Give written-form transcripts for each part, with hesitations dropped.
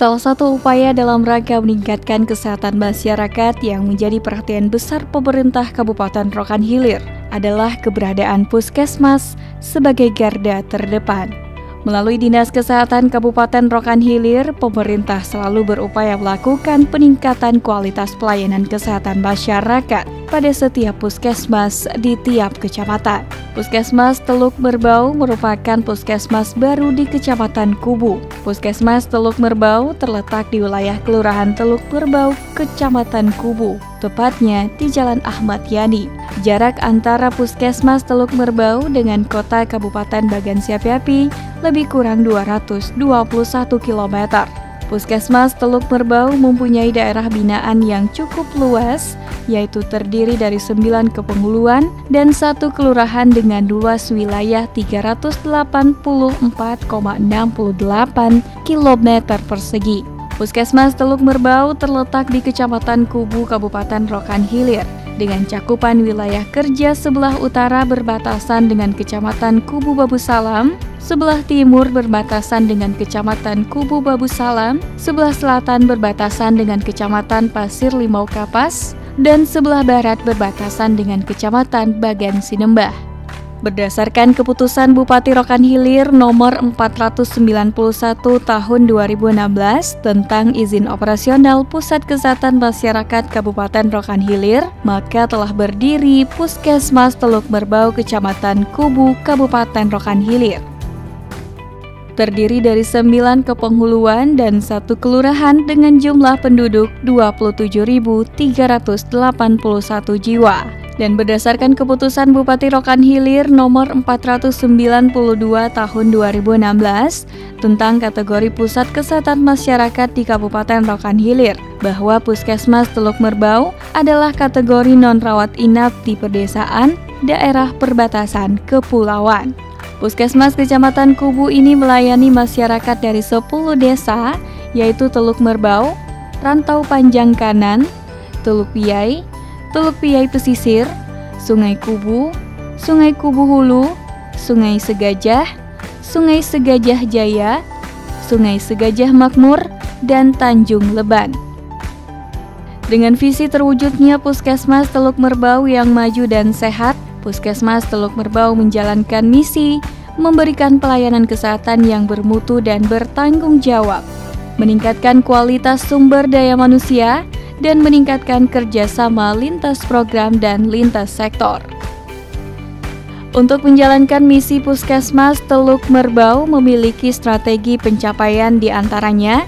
Salah satu upaya dalam rangka meningkatkan kesehatan masyarakat yang menjadi perhatian besar pemerintah Kabupaten Rokan Hilir adalah keberadaan puskesmas sebagai garda terdepan. Melalui Dinas Kesehatan Kabupaten Rokan Hilir, pemerintah selalu berupaya melakukan peningkatan kualitas pelayanan kesehatan masyarakat pada setiap puskesmas di tiap kecamatan. Puskesmas Teluk Merbau merupakan puskesmas baru di Kecamatan Kubu. Puskesmas Teluk Merbau terletak di wilayah Kelurahan Teluk Merbau, Kecamatan Kubu, tepatnya di Jalan Ahmad Yani. Jarak antara Puskesmas Teluk Merbau dengan kota Kabupaten Bagan Siapi-Api lebih kurang 221 km. Puskesmas Teluk Merbau mempunyai daerah binaan yang cukup luas, yaitu terdiri dari 9 kepenghuluan dan 1 kelurahan dengan luas wilayah 384,68 km persegi. Puskesmas Teluk Merbau terletak di Kecamatan Kubu, Kabupaten Rokan Hilir, dengan cakupan wilayah kerja sebelah utara berbatasan dengan Kecamatan Kubu Babu Salam, sebelah timur berbatasan dengan Kecamatan Kubu Babu Salam, sebelah selatan berbatasan dengan Kecamatan Pasir Limau Kapas, dan sebelah barat berbatasan dengan Kecamatan Bagan Sinembah. Berdasarkan keputusan Bupati Rokan Hilir nomor 491 tahun 2016 tentang izin operasional Pusat Kesehatan Masyarakat Kabupaten Rokan Hilir, maka telah berdiri Puskesmas Teluk Merbau Kecamatan Kubu, Kabupaten Rokan Hilir. Terdiri dari 9 kepenghuluan dan 1 kelurahan dengan jumlah penduduk 27.381 jiwa. Dan berdasarkan keputusan Bupati Rokan Hilir nomor 492 tahun 2016 tentang kategori Pusat Kesehatan Masyarakat di Kabupaten Rokan Hilir, bahwa Puskesmas Teluk Merbau adalah kategori non-rawat inap di pedesaan, daerah perbatasan kepulauan. Puskesmas Kecamatan Kubu ini melayani masyarakat dari 10 desa, yaitu Teluk Merbau, Rantau Panjang Kanan, Teluk Piai Pesisir, Sungai Kubu Hulu, Sungai Segajah Jaya, Sungai Segajah Makmur, dan Tanjung Leban. Dengan visi terwujudnya Puskesmas Teluk Merbau yang maju dan sehat, Puskesmas Teluk Merbau menjalankan misi memberikan pelayanan kesehatan yang bermutu dan bertanggung jawab, meningkatkan kualitas sumber daya manusia, dan meningkatkan kerjasama lintas program dan lintas sektor. Untuk menjalankan misi Puskesmas Teluk Merbau memiliki strategi pencapaian diantaranya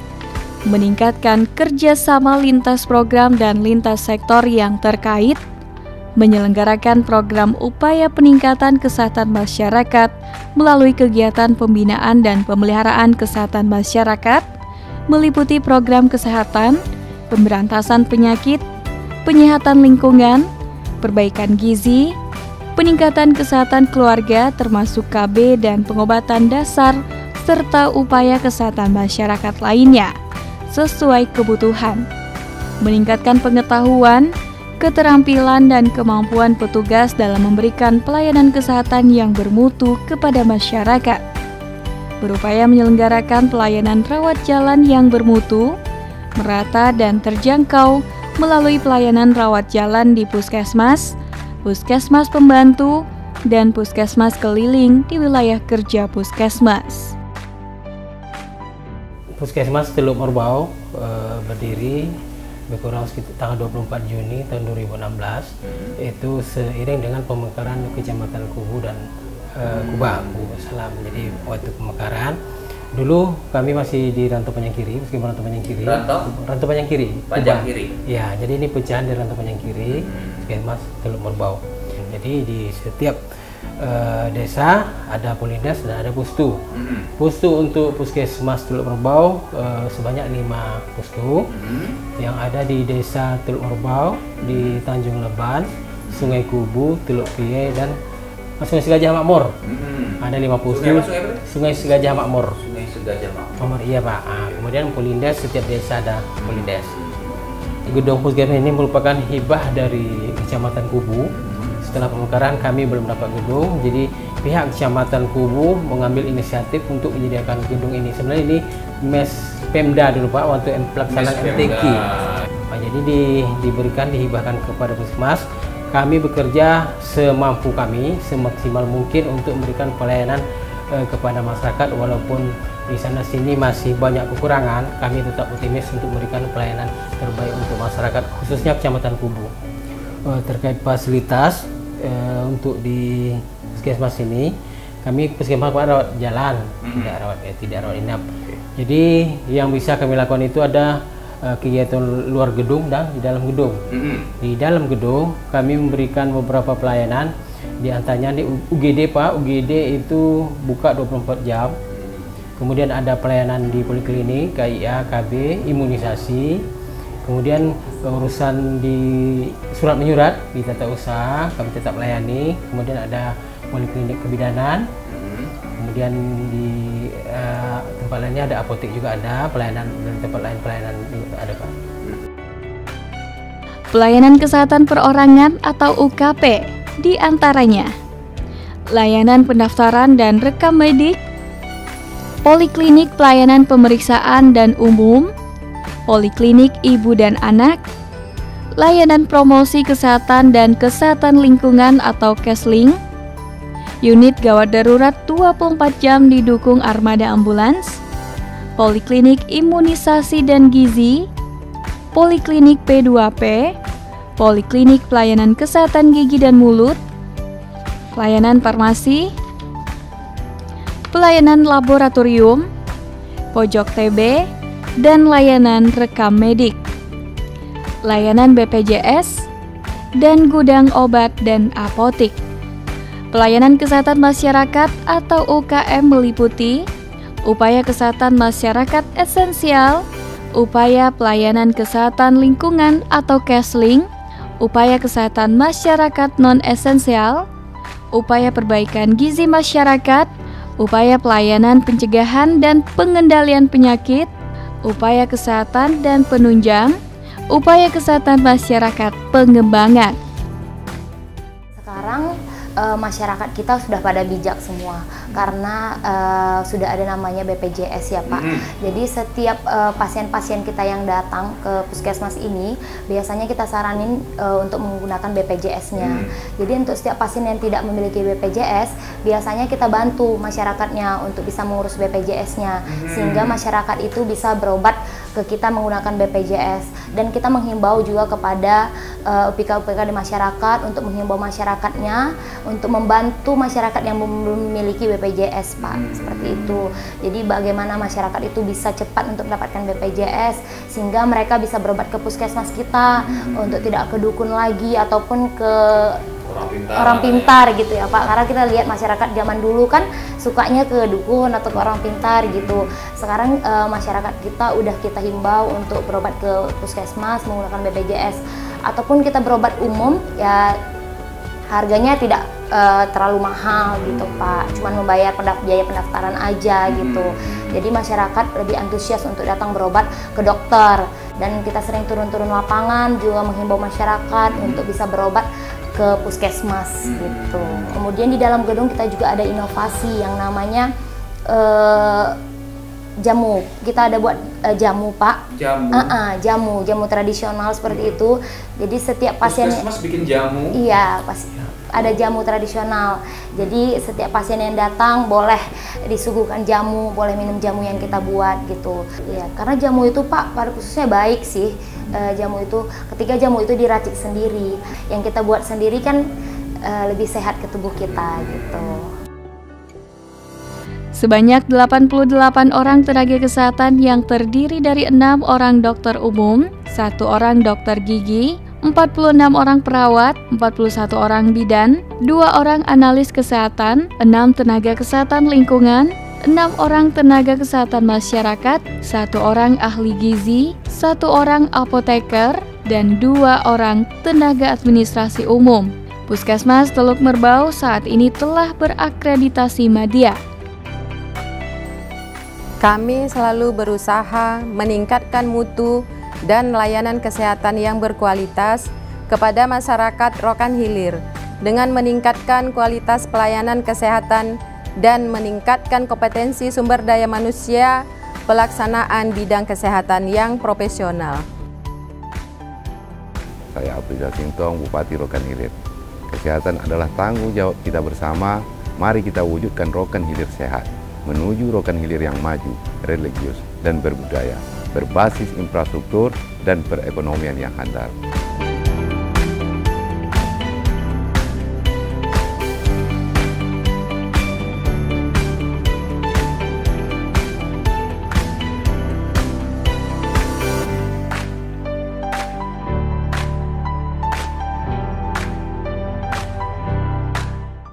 meningkatkan kerjasama lintas program dan lintas sektor yang terkait, menyelenggarakan program upaya peningkatan kesehatan masyarakat melalui kegiatan pembinaan dan pemeliharaan kesehatan masyarakat, meliputi program kesehatan, pemberantasan penyakit, penyehatan lingkungan, perbaikan gizi, peningkatan kesehatan keluarga termasuk KB dan pengobatan dasar, serta upaya kesehatan masyarakat lainnya sesuai kebutuhan, meningkatkan pengetahuan, keterampilan dan kemampuan petugas dalam memberikan pelayanan kesehatan yang bermutu kepada masyarakat, berupaya menyelenggarakan pelayanan rawat jalan yang bermutu, merata dan terjangkau melalui pelayanan rawat jalan di puskesmas, puskesmas pembantu, dan puskesmas keliling di wilayah kerja puskesmas. Puskesmas Teluk Merbau berdiri berkurang sekitar tanggal 24 Juni tahun 2016, itu seiring dengan pemekaran Kecamatan Kubu dan Kubu Salam. Jadi waktu pemekaran dulu kami masih di Rantau Panjang Kiri, meskipun Rantau Panjang Kiri. Rantau Panjang Kiri. Panjang Kiri. Ya, jadi ini pecahan di Rantau Panjang Kiri, Puskesmas Teluk Merbau. Jadi di setiap desa ada Polindes dan ada Pustu. Pustu untuk Puskesmas Teluk Merbau sebanyak 5 pustu yang ada di Desa Teluk Merbau, di Tanjung Leban, Sungai Kubu, Teluk Piai, dan Sungai Segajah Makmur. Ada 5 pustu. Sungai Segajah Makmur. Sungai Segajah Makmur. Iya Pak. Kemudian Polindes, setiap desa ada Polindes. Gedung puskesmas ini merupakan hibah dari Kecamatan Kubu. Setelah pemekaran kami belum dapat gedung, jadi pihak Kecamatan Kubu mengambil inisiatif untuk menyediakan gedung ini. Sebenarnya ini mes Pemda dulu Pak waktu pelaksanaan Mes MTQ. Pemda. Jadi dihibahkan kepada puskesmas. Kami bekerja semampu kami, semaksimal mungkin untuk memberikan pelayanan kepada masyarakat, walaupun di sana sini masih banyak kekurangan. Kami tetap optimis untuk memberikan pelayanan terbaik untuk masyarakat, khususnya Kecamatan Kubu. Terkait fasilitas untuk di puskesmas ini, kami puskesmas rawat jalan, tidak rawat inap. Jadi yang bisa kami lakukan itu ada kegiatan luar gedung dan di dalam gedung. Di dalam gedung kami memberikan beberapa pelayanan, di antaranya di UGD Pak. UGD itu buka 24 jam. Kemudian ada pelayanan di poliklinik, KIA, KB, imunisasi. Kemudian urusan di surat menyurat di tata usaha kami tetap layani. Kemudian ada poliklinik kebidanan. Kemudian di tempat lainnya ada apotek juga ada, pelayanan dan tempat lain pelayanan juga ada Pak. Pelayanan kesehatan perorangan atau UKP di antaranya layanan pendaftaran dan rekam medik, poliklinik pelayanan pemeriksaan dan umum, poliklinik ibu dan anak, layanan promosi kesehatan dan kesehatan lingkungan atau Kesling, unit gawat darurat 24 jam didukung armada ambulans, poliklinik imunisasi dan gizi, poliklinik P2P, poliklinik pelayanan kesehatan gigi dan mulut, pelayanan farmasi, pelayanan laboratorium, pojok TB, dan layanan rekam medik, layanan BPJS, dan gudang obat dan apotik. Pelayanan kesehatan masyarakat atau UKM meliputi upaya kesehatan masyarakat esensial, upaya pelayanan kesehatan lingkungan atau Kesling, upaya kesehatan masyarakat non-esensial, upaya perbaikan gizi masyarakat, upaya pelayanan pencegahan dan pengendalian penyakit, upaya kesehatan dan penunjang, upaya kesehatan masyarakat pengembangan. Sekarang masyarakat kita sudah pada bijak semua karena sudah ada namanya BPJS ya Pak. Jadi setiap pasien-pasien kita yang datang ke puskesmas ini biasanya kita saranin untuk menggunakan BPJS-nya. Jadi untuk setiap pasien yang tidak memiliki BPJS biasanya kita bantu masyarakatnya untuk bisa mengurus BPJS-nya sehingga masyarakat itu bisa berobat ke kita menggunakan BPJS. Dan kita menghimbau juga kepada UPK-UPK di masyarakat untuk menghimbau masyarakatnya untuk membantu masyarakat yang belum memiliki BPJS Pak, seperti itu. Jadi bagaimana masyarakat itu bisa cepat untuk mendapatkan BPJS sehingga mereka bisa berobat ke puskesmas kita untuk tidak ke dukun lagi ataupun ke orang pintar gitu ya Pak. Karena kita lihat masyarakat zaman dulu kan sukanya ke dukun atau ke orang pintar gitu. Sekarang masyarakat kita udah kita himbau untuk berobat ke puskesmas menggunakan BPJS ataupun kita berobat umum ya harganya tidak terlalu mahal gitu Pak, cuman membayar biaya pendaftaran aja gitu. Jadi masyarakat lebih antusias untuk datang berobat ke dokter dan kita sering turun-turun lapangan juga menghimbau masyarakat untuk bisa berobat ke puskesmas gitu. Kemudian di dalam gedung kita juga ada inovasi yang namanya jamu. Kita ada buat jamu Pak. Jamu tradisional seperti itu. Jadi setiap pasien puskesmas bikin jamu. Iya, ada jamu tradisional. Jadi setiap pasien yang datang boleh disuguhkan jamu, boleh minum jamu yang kita buat gitu. Iya, karena jamu itu Pak pada khususnya baik sih. Jamu itu ketika jamu itu diracik sendiri, yang kita buat sendiri kan lebih sehat ke tubuh kita gitu. Sebanyak 88 orang tenaga kesehatan yang terdiri dari 6 orang dokter umum, 1 orang dokter gigi, 46 orang perawat, 41 orang bidan, 2 orang analis kesehatan, 6 tenaga kesehatan lingkungan, 6 orang tenaga kesehatan masyarakat, 1 orang ahli gizi, 1 orang apoteker, dan 2 orang tenaga administrasi umum. Puskesmas Teluk Merbau saat ini telah berakreditasi Madya. Kami selalu berusaha meningkatkan mutu dan layanan kesehatan yang berkualitas kepada masyarakat Rokan Hilir dengan meningkatkan kualitas pelayanan kesehatan dan meningkatkan kompetensi sumber daya manusia pelaksanaan bidang kesehatan yang profesional. Saya Afriza Singtong, Bupati Rokan Hilir. Kesehatan adalah tanggung jawab kita bersama. Mari kita wujudkan Rokan Hilir sehat, menuju Rokan Hilir yang maju, religius, dan berbudaya, berbasis infrastruktur dan perekonomian yang handal.